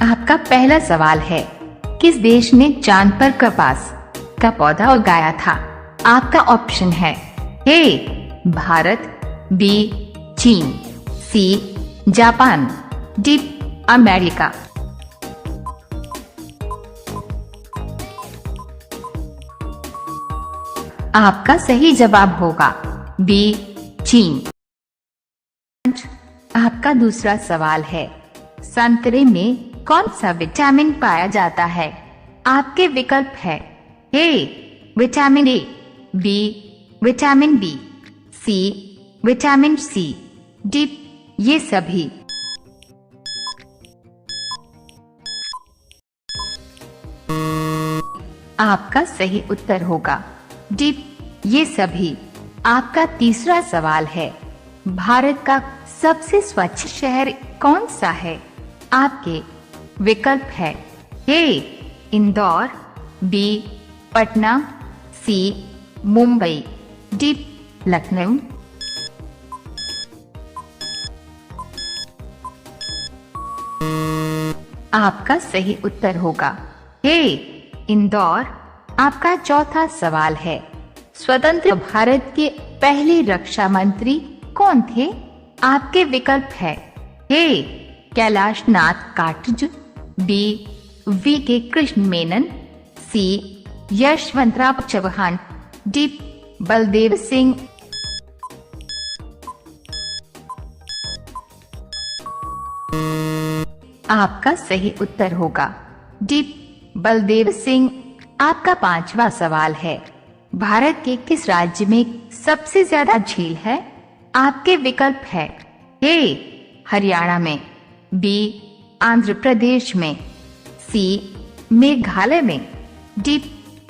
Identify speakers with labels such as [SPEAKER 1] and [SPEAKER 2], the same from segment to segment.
[SPEAKER 1] आपका पहला सवाल है, किस देश ने चांद पर कपास का पौधा उगाया था? आपका ऑप्शन है ए भारत, बी चीन, सी जापान, डी अमेरिका। आपका सही जवाब होगा बी चीन। आपका दूसरा सवाल है, संतरे में कौन सा विटामिन पाया जाता है? आपके विकल्प है A vitamin A, B vitamin B, C vitamin C, D ये सभी। आपका सही उत्तर होगा डी ये सभी। आपका तीसरा सवाल है, भारत का सबसे स्वच्छ शहर कौन सा है? आपके विकल्प है ए इंदौर, बी पटना, सी मुंबई, डी लखनऊ। आपका सही उत्तर होगा ए इंदौर। आपका चौथा सवाल है, स्वतंत्र भारत के पहले रक्षा मंत्री कौन थे? आपके विकल्प है ए कैलाश नाथ काटजू, बी वी के कृष्ण मेनन, सी यशवंतराव चौहान, डी बलदेव सिंह। आपका सही उत्तर होगा डी बलदेव सिंह। आपका पांचवा सवाल है, भारत के किस राज्य में सबसे ज्यादा झील है? आपके विकल्प है ए हरियाणा में, बी आंध्र प्रदेश में, सी मेघालय में, डी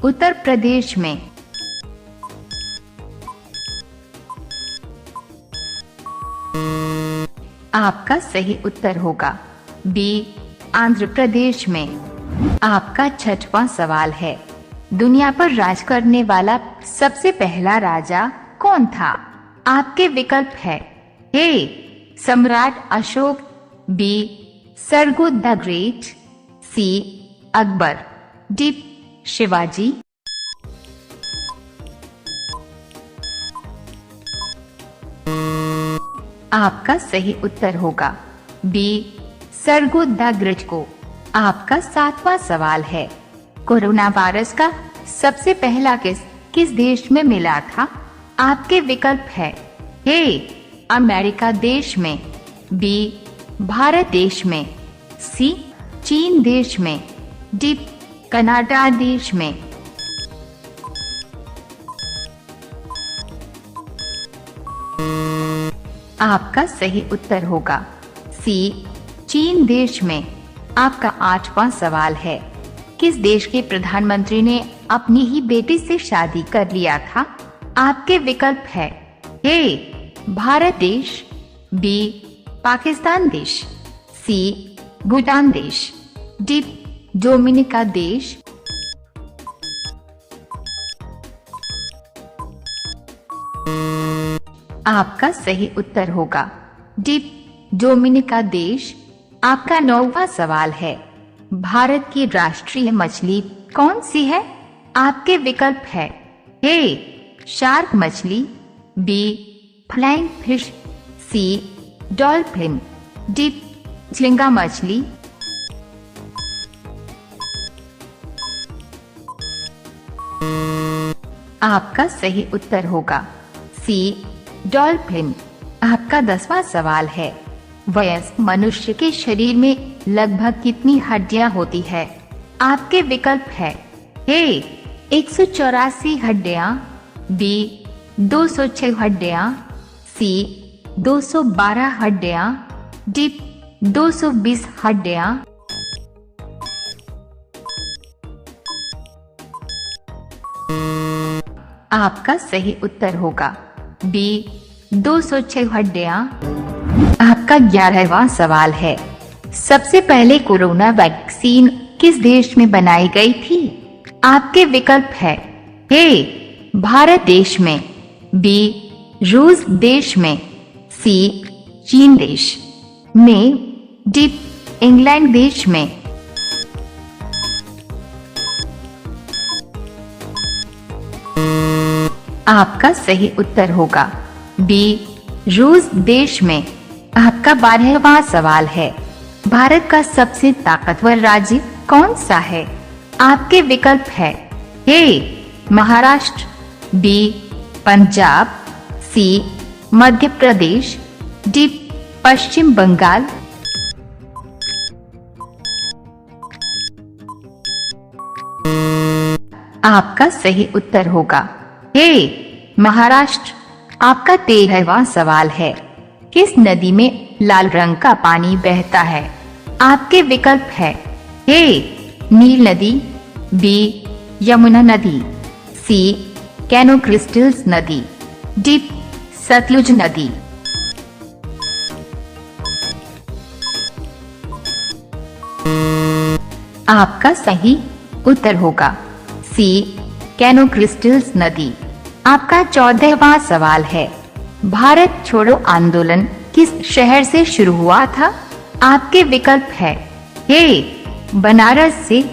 [SPEAKER 1] उत्तर प्रदेश में। आपका सही उत्तर होगा बी आंध्र प्रदेश में। आपका छठवां सवाल है, दुनिया पर राज करने वाला सबसे पहला राजा कौन था? आपके विकल्प है ए सम्राट अशोक, बी सरगुद the great, C Akbar, D Shivaji. आपका सही उत्तर होगा बी सरगुद द ग्रेट को। आपका सातवां सवाल है, कोरोना वायरस का सबसे पहला केस किस देश में मिला था? आपके विकल्प है ए अमेरिका देश में, बी भारत देश में, सी चीन देश में, डी कनाडा देश में। आपका सही उत्तर होगा सी चीन देश में। आपका आठवां सवाल है, किस देश के प्रधानमंत्री ने अपनी ही बेटी से शादी कर लिया था? आपके विकल्प है ए भारत देश, बी पाकिस्तान देश, सी भूटान देश, डी डोमिनिका देश। आपका सही उत्तर होगा डी डोमिनिका देश। आपका नौवां सवाल है, भारत की राष्ट्रीय मछली कौन सी है? आपके विकल्प है ए शार्क मछली, be flying fish, C dolphin, D झींगा मछली। आपका सही उत्तर होगा सी डॉल्फिन। आपका 10वां सवाल है, वयस्क मनुष्य के शरीर में लगभग कितनी हड्डियां होती है? आपके विकल्प है ए 184 हड्डियां, बी 206 हड्डियां, सी 212 हड्डियां, डी 220 हड्डियां। आपका सही उत्तर होगा बी 206 हड्डियां। आपका 11वां सवाल है, सबसे पहले कोरोना वैक्सीन किस देश में बनाई गई थी? आपके विकल्प है ए भारत देश में, बी रूस देश में, सी चीन देश में, डी इंग्लैंड देश में। आपका सही उत्तर होगा बी रूस देश में। आपका 12वां सवाल है, भारत का सबसे ताकतवर राज्य कौन सा है? आपके विकल्प है ए महाराष्ट्र, बी पंजाब, सी मध्य प्रदेश, डी पश्चिम बंगाल। आपका सही उत्तर होगा ए महाराष्ट्र। आपका 13वां सवाल है, किस नदी में लाल रंग का पानी बहता है? आपके विकल्प है ए नील नदी, बी यमुना नदी, सी कैनो क्रिस्टल्स नदी, डी सतलुज नदी। आपका सही उत्तर होगा सी कैनो क्रिस्टल्स नदी। आपका 14वां सवाल है, भारत छोड़ो आंदोलन किस शहर से शुरू हुआ था? आपके विकल्प है ए बनारस से,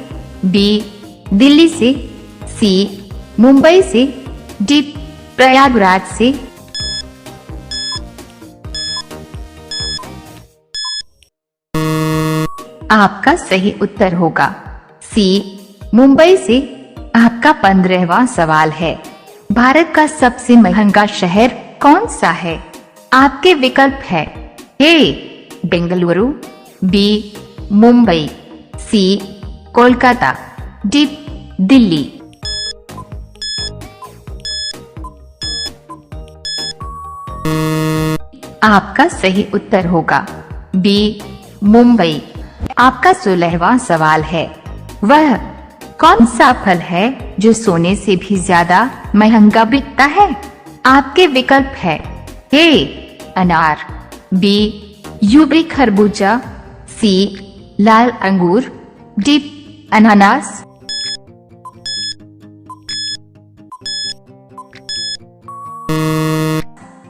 [SPEAKER 1] बी दिल्ली से, सी मुंबई से, डी प्रयागराज से। आपका सही उत्तर होगा सी मुंबई से। आपका 15वां सवाल है, भारत का सबसे महंगा शहर कौन सा है? आपके विकल्प है ए बेंगलुरु, बी मुंबई, सी कोलकाता, डी दिल्ली। आपका सही उत्तर होगा बी मुंबई। आपका 16वां सवाल है, वह कौन सा फल है जो सोने से भी ज्यादा महंगा बिकता है? आपके विकल्प है ए अनार, बी यूबी खरबूजा, सी लाल अंगूर, डी अनानास।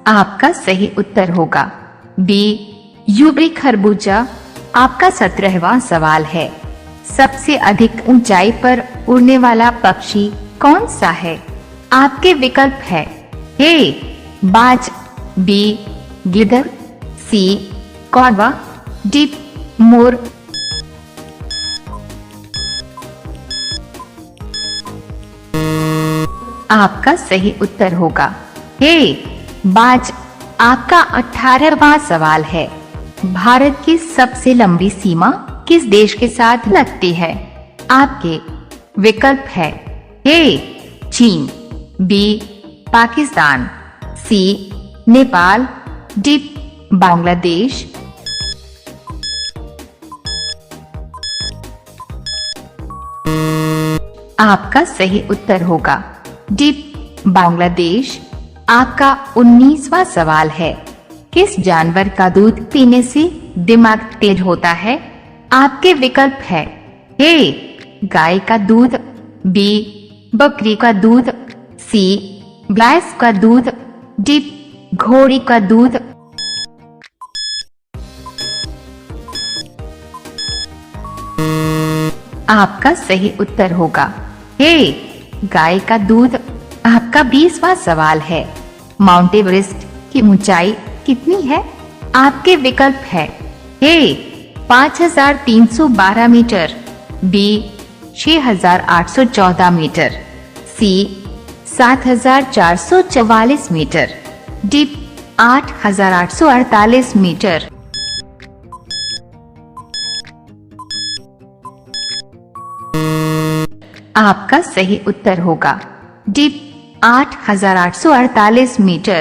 [SPEAKER 1] आपका सही उत्तर होगा बी यूबी खरबूजा। आपका 17वां सवाल है, सबसे अधिक ऊंचाई पर उड़ने वाला पक्षी कौन सा है? आपके विकल्प है ए बाज, बी गिद्धर, सी कौवा, डी मोर। आपका सही उत्तर होगा ए बाज। आपका 18वां सवाल है, भारत की सबसे लंबी सीमा किस देश के साथ लगती है? आपके विकल्प है ए चीन, बी पाकिस्तान, सी नेपाल, डी बांग्लादेश। आपका सही उत्तर होगा डी बांग्लादेश। आपका 19वां सवाल है, किस जानवर का दूध पीने से दिमाग तेज होता है? आपके विकल्प है ए गाय का दूध, बी बकरी का दूध, सी भैंस का दूध, डी घोड़ी का दूध। आपका सही उत्तर होगा ए गाय का दूध। आपका 20वां सवाल है, माउंट एवरेस्ट की ऊंचाई कितनी है? आपके विकल्प है ए 5312 मीटर, बी 6814 मीटर, सी 7444 मीटर, डी 8848 मीटर। आपका सही उत्तर होगा डी 8848 मीटर।